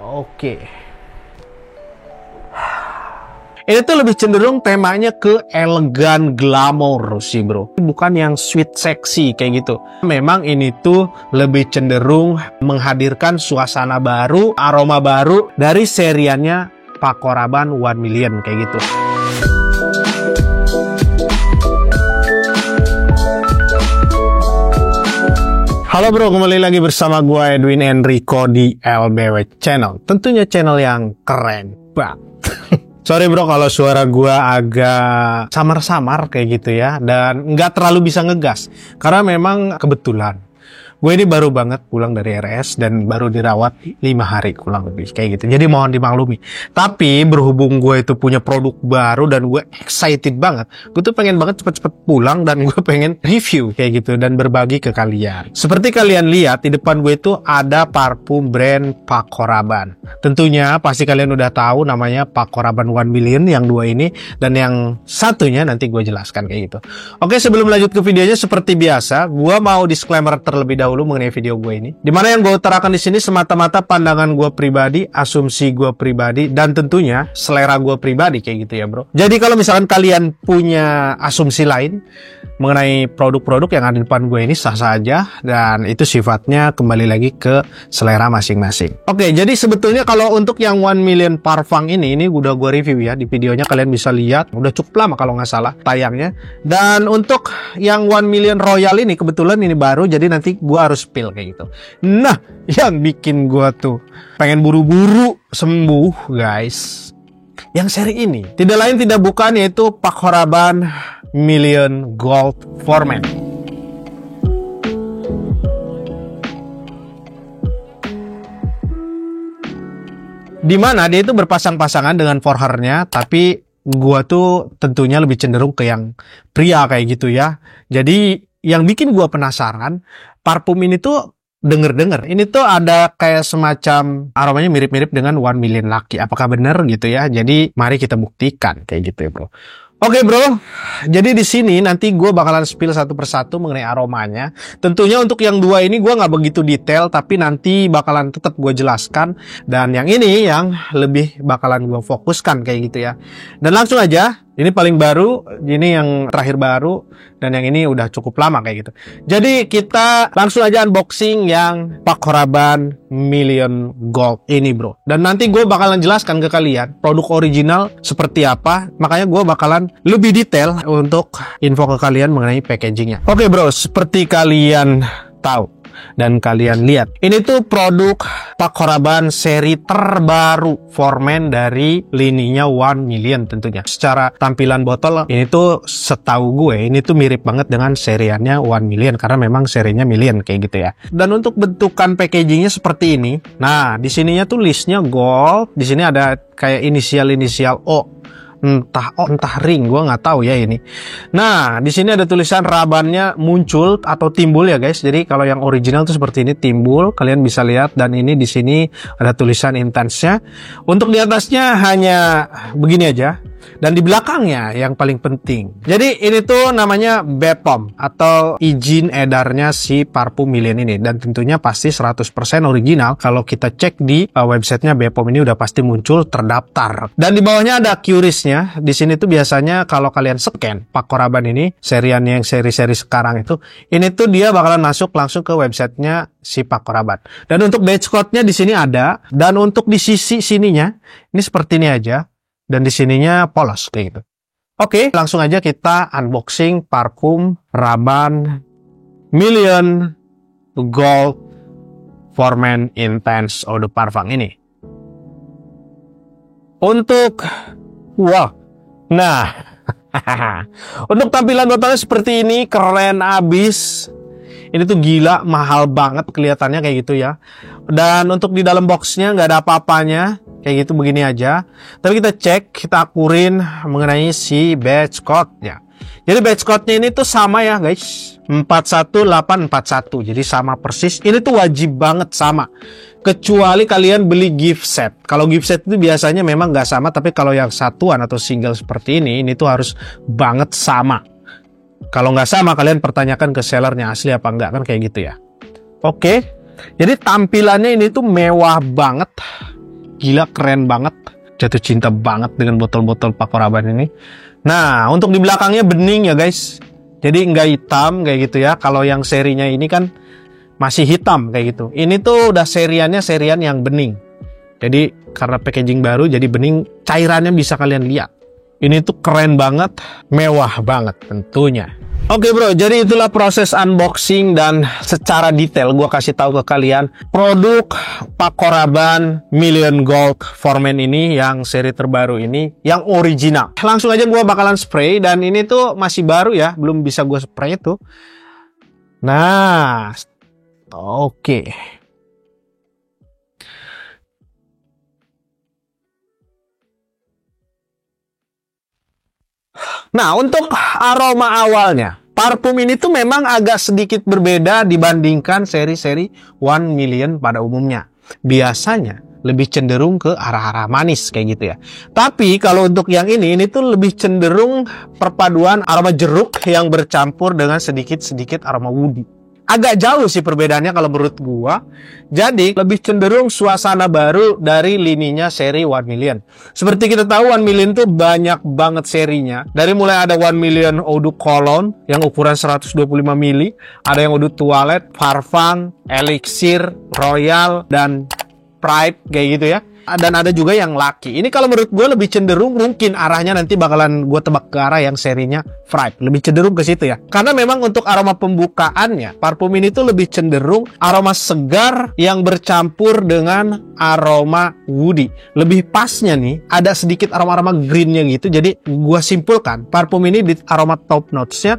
Oke. Ini tuh lebih cenderung temanya ke elegan glamour sih bro. Bukan yang sweet sexy kayak gitu. Memang ini tuh lebih cenderung menghadirkan suasana baru, aroma baru dari seriannya Paco Rabanne 1 Million kayak gitu. Halo bro, kembali lagi bersama gue Edwin Enrico di LBW Channel. Tentunya channel yang keren banget. Sorry bro kalau suara gue agak samar-samar kayak gitu ya. Dan nggak terlalu bisa ngegas. Karena memang kebetulan gue ini baru banget pulang dari RS dan baru dirawat 5 hari kurang lebih kayak gitu. Jadi mohon dimaklumi. Tapi berhubung gue itu punya produk baru dan gue excited banget. Gue tuh pengen banget cepet-cepet pulang dan gue pengen review kayak gitu dan berbagi ke kalian. Seperti kalian lihat di depan gue itu ada parfum brand Paco Rabanne. Tentunya pasti kalian udah tahu namanya Paco Rabanne 1 Million yang dua ini, dan yang satunya nanti gue jelaskan kayak gitu. Oke, sebelum lanjut ke videonya seperti biasa, gue mau disclaimer terlebih dahulu mengenai video gue ini. Dimana yang gue utarakan di sini semata-mata pandangan gue pribadi, asumsi gue pribadi, dan tentunya selera gue pribadi kayak gitu ya bro. Jadi kalau misalkan kalian punya asumsi lain mengenai produk-produk yang ada di depan gue ini sah-sah aja, dan itu sifatnya kembali lagi ke selera masing-masing. Oke, jadi sebetulnya kalau untuk yang 1 Million Parfum ini udah gue review ya di videonya, kalian bisa lihat udah cukup lama kalau nggak salah tayangnya. Dan untuk yang 1 Million Royal ini kebetulan ini baru, jadi nanti gue harus spill kayak gitu. Nah, yang bikin gue tuh pengen buru-buru sembuh guys, yang seri ini tidak lain tidak bukan yaitu Paco Rabanne Million Gold for Men. Dimana dia itu berpasang-pasangan dengan for her-nya, tapi gua tuh tentunya lebih cenderung ke yang pria kayak gitu ya. Jadi yang bikin gua penasaran, parfum ini tuh denger-denger ini tuh ada kayak semacam aromanya mirip-mirip dengan 1 Million laki. Apakah benar gitu ya? Jadi mari kita buktikan kayak gitu ya bro. Oke bro, jadi di sini nanti gue bakalan spill satu persatu mengenai aromanya. Tentunya untuk yang dua ini gue nggak begitu detail, tapi nanti bakalan tetap gue jelaskan. Dan yang ini yang lebih bakalan gue fokuskan kayak gitu ya. Dan langsung aja, ini paling baru, ini yang terakhir baru, dan yang ini udah cukup lama kayak gitu. Jadi kita langsung aja unboxing yang Paco Rabanne Million Gold ini bro. Dan nanti gue bakalan jelaskan ke kalian produk original seperti apa. Makanya gue bakalan lebih detail untuk info ke kalian mengenai packagingnya. Oke bro, seperti kalian tahu dan kalian lihat, ini tuh produk Paco Rabanne seri terbaru for men dari lininya 1 Million tentunya. Secara tampilan botol ini tuh setahu gue ini tuh mirip banget dengan seriannya 1 Million karena memang serinya Million kayak gitu ya. Dan untuk bentukan packagingnya seperti ini. Nah, di sininya tuh listnya gold. Di sini ada kayak inisial O. Entah ring, gue nggak tahu ya ini. Nah, di sini ada tulisan Rabanne-nya muncul atau timbul ya guys. Jadi kalau yang original tuh seperti ini timbul, kalian bisa lihat. Dan ini di sini ada tulisan intense-nya. Untuk di atasnya hanya begini aja. Dan di belakangnya yang paling penting. Jadi ini tuh namanya BPOM atau izin edarnya si parfum Million ini. Dan tentunya pasti 100% original. Kalau kita cek di websitenya BPOM ini udah pasti muncul terdaftar. Dan di bawahnya ada QRIS-nya. Di sini tuh biasanya kalau kalian scan Paco Rabanne ini, seriannya yang seri-seri sekarang itu, ini tuh dia bakalan masuk langsung ke websitenya si Paco Rabanne. Dan untuk batch code-nya di sini ada. Dan untuk di sisi sininya, ini seperti ini aja. Dan di sininya polos kayak gitu. Oke, langsung aja kita unboxing parfum Rabanne Million Gold for Men Intense Eau de Parfum ini. Untuk untuk tampilan botolnya seperti ini, keren abis. Ini tuh gila, mahal banget kelihatannya kayak gitu ya. Dan untuk di dalam boxnya nggak ada apa-apanya. Kayak gitu begini aja. Tapi kita cek, kita akurin mengenai si batch code-nya. Jadi batch code-nya ini tuh sama ya guys. 41841. Jadi sama persis. Ini tuh wajib banget sama. Kecuali kalian beli gift set. Kalau gift set itu biasanya memang nggak sama. Tapi kalau yang satuan atau single seperti ini tuh harus banget sama. Kalau nggak sama, kalian pertanyakan ke sellernya asli apa enggak, kan kayak gitu ya. Oke. Jadi tampilannya ini tuh mewah banget. gila keren banget. Jatuh cinta banget dengan botol-botol Paco Rabanne ini. Nah, untuk di belakangnya bening ya guys. Jadi nggak hitam kayak gitu ya. Kalau yang serinya ini kan masih hitam kayak gitu. Ini tuh udah serian yang bening. Jadi karena packaging baru jadi bening, cairannya bisa kalian lihat. Ini tuh keren banget, mewah banget tentunya. Oke bro, jadi itulah proses unboxing dan secara detail gua kasih tahu ke kalian produk Paco Rabanne Million Gold Foreman ini yang seri terbaru ini, yang original. Langsung aja gua bakalan spray dan ini tuh masih baru ya, belum bisa gua spray itu. Nah, oke. Nah, untuk aroma awalnya, parfum ini tuh memang agak sedikit berbeda dibandingkan seri-seri 1 Million pada umumnya. Biasanya lebih cenderung ke arah-arah manis kayak gitu ya. Tapi kalau untuk yang ini tuh lebih cenderung perpaduan aroma jeruk yang bercampur dengan sedikit-sedikit aroma woody. Agak jauh sih perbedaannya kalau menurut gua. Jadi lebih cenderung suasana baru dari lininya seri 1 Million. Seperti kita tahu 1 Million tuh banyak banget serinya. Dari mulai ada 1 Million Eau de Cologne yang ukuran 125 ml, ada yang Eau de Toilette, Parfum, Elixir, Royal, dan Pride kayak gitu ya. Dan ada juga yang Lucky. Ini kalau menurut gue lebih cenderung mungkin arahnya nanti bakalan gue tebak ke arah yang serinya Pride. Lebih cenderung ke situ ya. Karena memang untuk aroma pembukaannya, parfum ini tuh lebih cenderung aroma segar yang bercampur dengan aroma woody. Lebih pasnya nih, ada sedikit aroma-aroma greennya gitu. Jadi gue simpulkan, parfum ini di aroma top notes-nya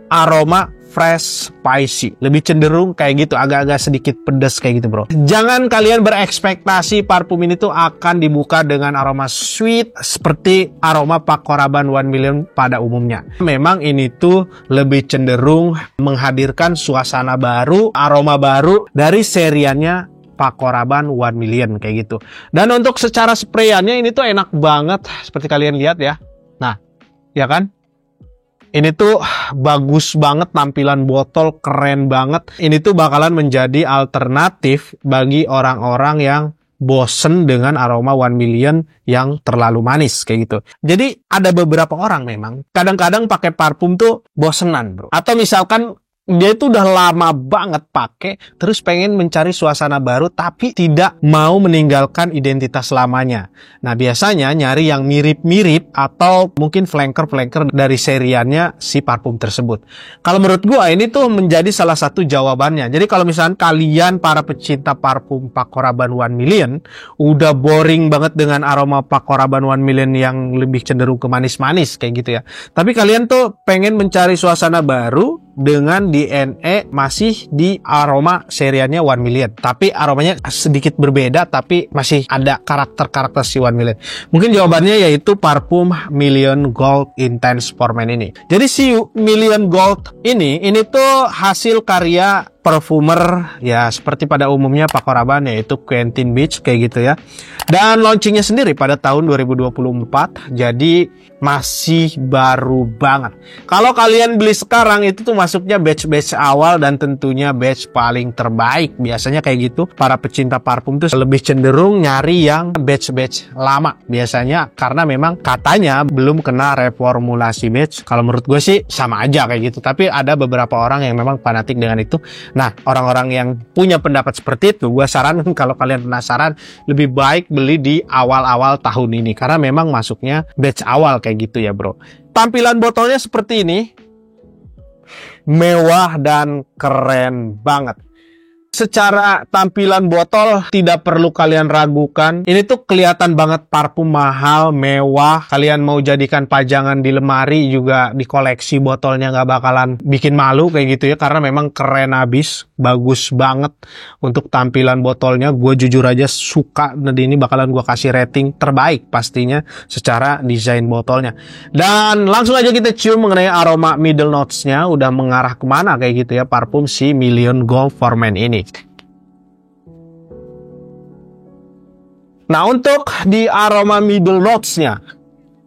aroma fresh spicy, lebih cenderung kayak gitu, agak-agak sedikit pedas kayak gitu bro. Jangan kalian berekspektasi parfum ini tuh akan dibuka dengan aroma sweet seperti aroma Paco Rabanne 1 Million pada umumnya. Memang ini tuh lebih cenderung menghadirkan suasana baru, aroma baru dari seriannya Paco Rabanne 1 Million kayak gitu. Dan untuk secara sprayannya ini tuh enak banget seperti kalian lihat ya. Nah, ya kan? Ini tuh bagus banget, tampilan botol keren banget. Ini tuh bakalan menjadi alternatif bagi orang-orang yang bosen dengan aroma 1 Million yang terlalu manis kayak gitu. Jadi ada beberapa orang memang kadang-kadang pakai parfum tuh bosenan bro. Atau misalkan dia itu udah lama banget pakai, terus pengen mencari suasana baru, tapi tidak mau meninggalkan identitas lamanya. Nah, biasanya nyari yang mirip-mirip atau mungkin flanker-flanker dari seriannya si parfum tersebut. Kalau menurut gua, ini tuh menjadi salah satu jawabannya. Jadi kalau misalnya kalian para pecinta parfum Paco Rabanne 1 Million, udah boring banget dengan aroma Paco Rabanne 1 Million yang lebih cenderung ke manis-manis kayak gitu ya. Tapi kalian tuh pengen mencari suasana baru, dengan DNA masih di aroma seriannya 1 Million. Tapi aromanya sedikit berbeda, tapi masih ada karakter-karakter si 1 Million. Mungkin jawabannya yaitu parfum Million Gold Intense Foreman ini. Jadi si Million Gold ini tuh hasil karya perfumer ya seperti pada umumnya Paco Rabanne, yaitu Quentin Beach kayak gitu ya. Dan launchingnya sendiri pada tahun 2024, jadi masih baru banget. Kalau kalian beli sekarang itu tuh masuknya batch-batch awal dan tentunya batch paling terbaik. Biasanya kayak gitu, para pecinta parfum tuh lebih cenderung nyari yang batch-batch lama biasanya, karena memang katanya belum kena reformulasi batch. Kalau menurut gue sih sama aja kayak gitu, tapi ada beberapa orang yang memang fanatik dengan itu. Nah, orang-orang yang punya pendapat seperti itu, gue sarankan kalau kalian penasaran, lebih baik beli di awal-awal tahun ini, karena memang masuknya batch awal kayak gitu ya bro. Tampilan botolnya seperti ini, mewah dan keren banget. Secara tampilan botol tidak perlu kalian ragukan. Ini tuh kelihatan banget parfum mahal, mewah. Kalian mau jadikan pajangan di lemari juga, di koleksi botolnya nggak bakalan bikin malu kayak gitu ya. Karena memang keren abis, bagus banget untuk tampilan botolnya. Gue jujur aja suka, dan ini bakalan gue kasih rating terbaik pastinya secara desain botolnya. Dan langsung aja kita cium mengenai aroma middle notes-nya. Udah mengarah kemana kayak gitu ya parfum si Million Gold Foreman ini. Nah, untuk di aroma middle notes-nya,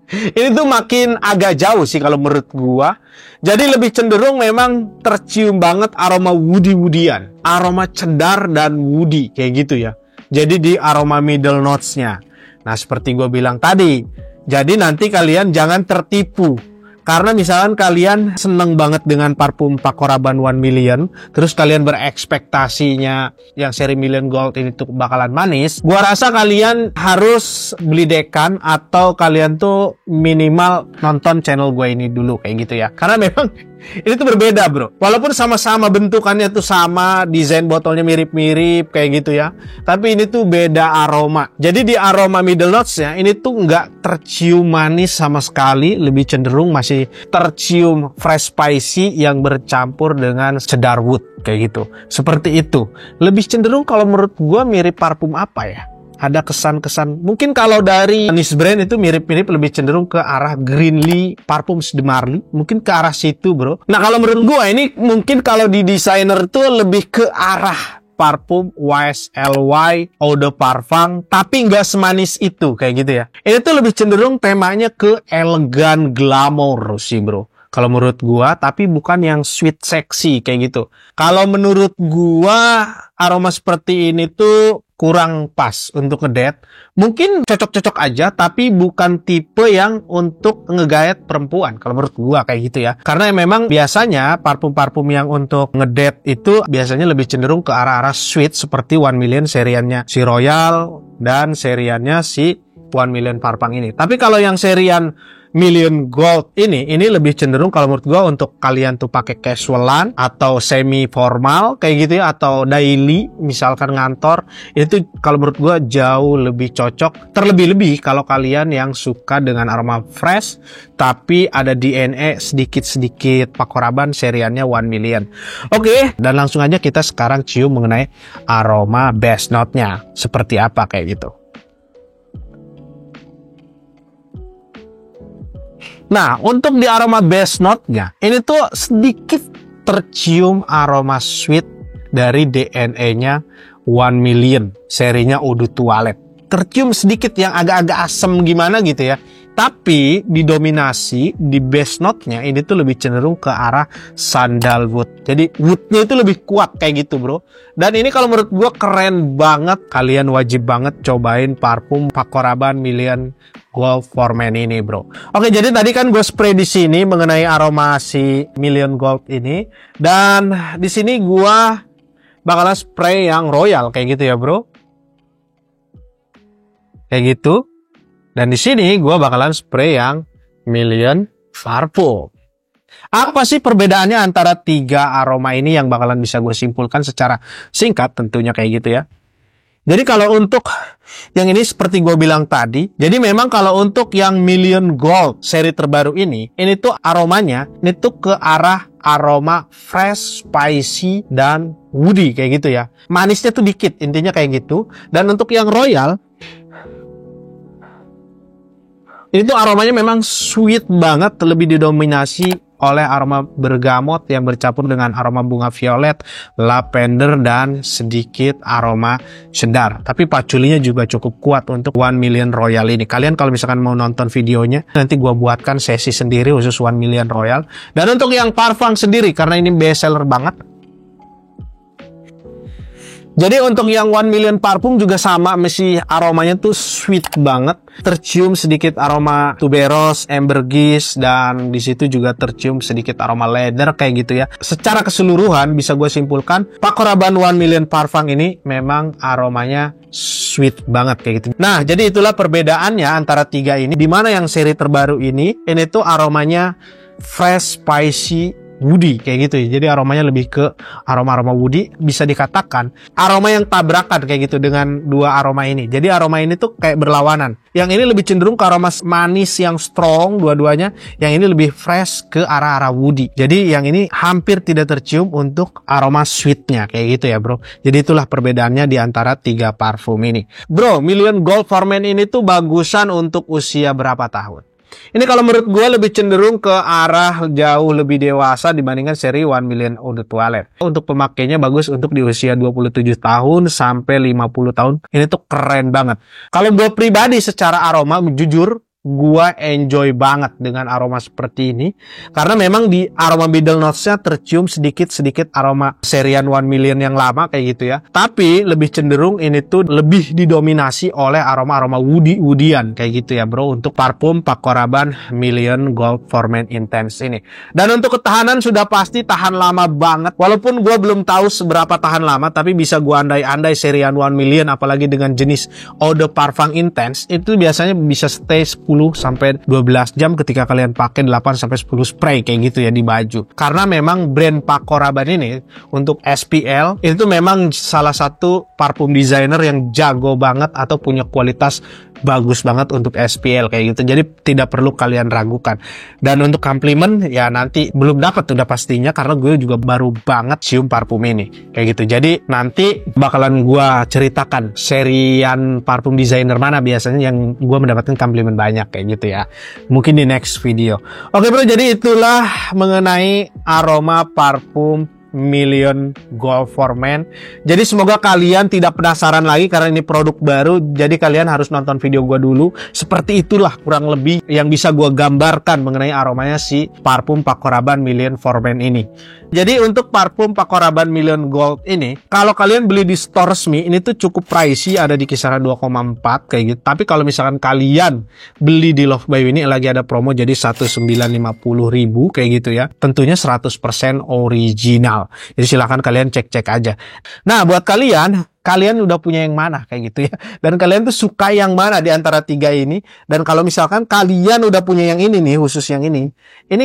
ini tuh makin agak jauh sih kalau menurut gua. Jadi lebih cenderung memang tercium banget aroma woody-woodyan. Aroma cedar dan woody kayak gitu ya. Jadi di aroma middle notes-nya. Nah, seperti gue bilang tadi. Jadi nanti kalian jangan tertipu. Karena misalkan kalian seneng banget dengan parfum Paco Rabanne 1 Million, terus kalian berekspektasinya yang seri Million Gold ini tuh bakalan manis, gua rasa kalian harus beli dekan atau kalian tuh minimal nonton channel gue ini dulu kayak gitu ya. Karena memang ini tuh berbeda bro. Walaupun sama-sama bentukannya tuh sama, desain botolnya mirip-mirip kayak gitu ya. Tapi ini tuh beda aroma. Jadi di aroma middle notes-nya ini tuh nggak tercium manis sama sekali. Lebih cenderung masih tercium fresh spicy yang bercampur dengan cedar wood kayak gitu. Seperti itu. Lebih cenderung kalau menurut gua mirip parfum apa ya? Ada kesan-kesan, mungkin kalau dari Nice brand itu mirip-mirip lebih cenderung ke arah Greenly Parfums de Marly, mungkin ke arah situ bro. Nah kalau menurut gua ini mungkin kalau di desainer itu lebih ke arah parfum YSL Eau de Parfum, tapi nggak semanis itu kayak gitu ya. Ini tuh lebih cenderung temanya ke elegan glamour sih bro. Kalau menurut gua, tapi bukan yang sweet sexy kayak gitu. Kalau menurut gua aroma seperti ini tuh kurang pas untuk ngedate. Mungkin cocok-cocok aja, tapi bukan tipe yang untuk ngegayat perempuan. Kalau menurut gua kayak gitu ya. Karena memang biasanya parfum-parfum yang untuk ngedate itu biasanya lebih cenderung ke arah-arah sweet seperti 1 Million seriannya si Royal dan seriannya si 1 Million Parfum ini. Tapi kalau yang serian Million Gold ini lebih cenderung kalau menurut gua untuk kalian tuh pakai casualan atau semi formal kayak gitu ya, atau daily misalkan ngantor, itu kalau menurut gua jauh lebih cocok. Terlebih-lebih kalau kalian yang suka dengan aroma fresh tapi ada DNA sedikit-sedikit Paco Rabanne seriannya 1 Million. Oke, dan langsung aja kita sekarang cium mengenai aroma base note-nya seperti apa kayak gitu. Nah, untuk di aroma base note-nya, ini tuh sedikit tercium aroma sweet dari DNA-nya 1 Million, serinya Eau de Toilette. Tercium sedikit yang agak-agak asem gimana gitu ya. Tapi didominasi di base note-nya ini tuh lebih cenderung ke arah sandalwood. Jadi wood-nya itu lebih kuat kayak gitu bro. Dan ini kalau menurut gua keren banget. Kalian wajib banget cobain parfum Paco Rabanne Million Gold for Men ini bro. Oke, jadi tadi kan gue spray di sini mengenai aroma si Million Gold ini. Dan di sini gua bakalan spray yang Royal kayak gitu ya bro. Kayak gitu. Dan di sini gue bakalan spray yang Million Parfum. Apa sih perbedaannya antara 3 aroma ini yang bakalan bisa gue simpulkan secara singkat tentunya kayak gitu ya. Jadi kalau untuk yang ini seperti gue bilang tadi, jadi memang kalau untuk yang Million Gold seri terbaru ini tuh aromanya, ini tuh ke arah aroma fresh, spicy, dan woody kayak gitu ya. Manisnya tuh dikit, intinya kayak gitu. Dan untuk yang Royal, ini tuh aromanya memang sweet banget, lebih didominasi oleh aroma bergamot yang bercampur dengan aroma bunga violet, lavender, dan sedikit aroma cedar. Tapi paculinya juga cukup kuat untuk 1 Million Royal ini. Kalian kalau misalkan mau nonton videonya, nanti gua buatkan sesi sendiri khusus 1 Million Royal. Dan untuk yang parfum sendiri, karena ini best seller banget, jadi untuk yang 1 Million Parfum juga sama, masih aromanya tuh sweet banget. Tercium sedikit aroma tuberose, ambergris, dan di situ juga tercium sedikit aroma leather kayak gitu ya. Secara keseluruhan bisa gue simpulkan, Paco Rabanne 1 Million Parfum ini memang aromanya sweet banget kayak gitu. Nah, jadi itulah perbedaannya antara 3 ini. Dimana yang seri terbaru ini tuh aromanya fresh, spicy, woody kayak gitu ya. Jadi aromanya lebih ke aroma-aroma woody, bisa dikatakan aroma yang tabrakan kayak gitu dengan 2 aroma ini. Jadi aroma ini tuh kayak berlawanan. Yang ini lebih cenderung ke aroma manis yang strong dua-duanya, yang ini lebih fresh ke arah-arah woody. Jadi yang ini hampir tidak tercium untuk aroma sweetnya kayak gitu ya bro. Jadi itulah perbedaannya di antara 3 parfum ini. Bro, Million Gold for Men ini tuh bagusan untuk usia berapa tahun? Ini kalau menurut gue lebih cenderung ke arah jauh lebih dewasa dibandingkan seri 1 Million Eau de Toilette. Untuk pemakainya bagus untuk di usia 27 tahun sampai 50 tahun. Ini tuh keren banget. Kalau gue pribadi secara aroma, jujur, gua enjoy banget dengan aroma seperti ini. Karena memang di aroma middle notes-nya tercium sedikit-sedikit aroma serian 1 million yang lama kayak gitu ya. Tapi lebih cenderung ini tuh lebih didominasi oleh aroma-aroma woody-woodyan kayak gitu ya bro, untuk parfum Paco Rabanne Million Gold for Men Intense ini. Dan untuk ketahanan sudah pasti tahan lama banget. Walaupun gua belum tahu seberapa tahan lama, tapi bisa gua andai-andai serian 1 million apalagi dengan jenis Eau de Parfum Intense itu biasanya bisa stay 10 sampai 12 jam ketika kalian pakai 8 sampai 10 spray kayak gitu ya di baju. Karena memang brand Paco Rabanne ini untuk SPL itu memang salah satu parfum designer yang jago banget atau punya kualitas bagus banget untuk SPL kayak gitu. Jadi tidak perlu kalian ragukan. Dan untuk komplimen ya nanti belum dapat udah pastinya, karena gue juga baru banget cium parfum ini kayak gitu. Jadi nanti bakalan gue ceritakan serian parfum designer mana biasanya yang gue mendapatkan komplimen banyak kayak gitu ya. Mungkin di next video. Oke bro, jadi itulah mengenai aroma parfum Million Gold for Men. Jadi semoga kalian tidak penasaran lagi karena ini produk baru. Jadi kalian harus nonton video gue dulu. Seperti itulah kurang lebih yang bisa gue gambarkan mengenai aromanya si parfum Paco Rabanne Million for Men ini. Jadi untuk parfum Paco Rabanne Million Gold ini, kalau kalian beli di store resmi ini tuh cukup pricey, ada di kisaran 2,4 kayak gitu. Tapi kalau misalkan kalian beli di Love by Winnie lagi ada promo jadi 1.950.000 kayak gitu ya. Tentunya 100% original. Jadi silahkan kalian cek-cek aja. Nah, buat kalian udah punya yang mana kayak gitu ya. Dan kalian tuh suka yang mana di antara tiga ini. Dan kalau misalkan kalian udah punya yang ini nih, khusus yang ini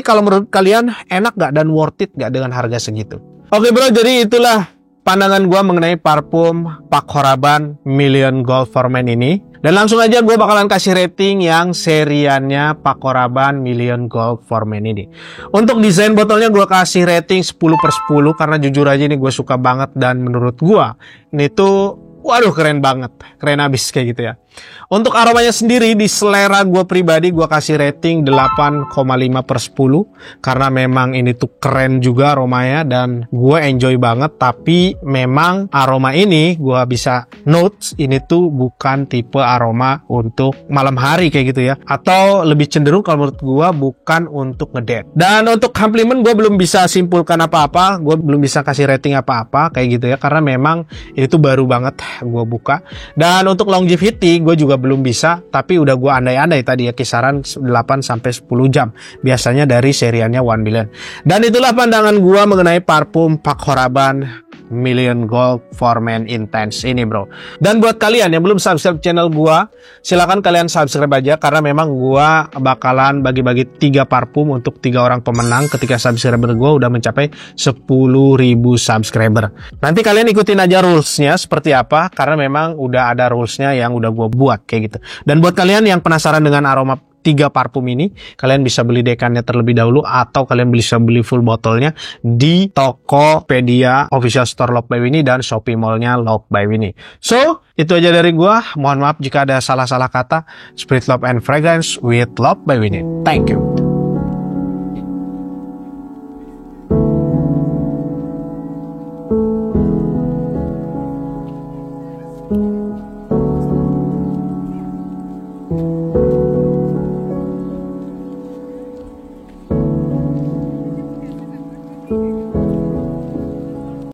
kalau menurut kalian enak gak dan worth it gak dengan harga segitu? Oke bro, jadi itulah pandangan gue mengenai parfum Paco Rabanne Million Gold for Men ini. Dan langsung aja gue bakalan kasih rating yang seriannya Paco Rabanne Million Gold for Men ini. Untuk desain botolnya gue kasih rating 10/10 karena jujur aja ini gue suka banget, dan menurut gue ini tuh waduh keren banget, keren abis kayak gitu ya. Untuk aromanya sendiri di selera gue pribadi gue kasih rating 8,5/10 karena memang ini tuh keren juga aromanya dan gue enjoy banget. Tapi memang aroma ini gue bisa notes ini tuh bukan tipe aroma untuk malam hari kayak gitu ya, atau lebih cenderung kalau menurut gue bukan untuk ngedate. Dan untuk komplimen gue belum bisa simpulkan apa-apa, gue belum bisa kasih rating apa-apa kayak gitu ya, karena memang ini tuh baru banget gue buka. Dan untuk longevity gue juga belum bisa, tapi udah gue andai-andai tadi ya kisaran 8 sampai 10 jam biasanya dari seriannya 1 million. Dan itulah pandangan gue mengenai parfum Paco Rabanne Million Gold for Men Intense ini bro. Dan buat kalian yang belum subscribe channel gua, silakan kalian subscribe aja karena memang gua bakalan bagi-bagi 3 parfum untuk 3 orang pemenang ketika subscriber gua udah mencapai 10.000 subscriber. Nanti kalian ikutin aja rulesnya seperti apa, karena memang udah ada rulesnya yang udah gua buat kayak gitu. Dan buat kalian yang penasaran dengan aroma 3 parfum ini, kalian bisa beli dekannya terlebih dahulu atau kalian bisa beli full botolnya di Tokopedia Official Store Love by Winnie dan Shopee Mall-nya Love by Winnie. So, itu aja dari gua. Mohon maaf jika ada salah-salah kata. Spread love and fragrance with Love by Winnie. Thank you.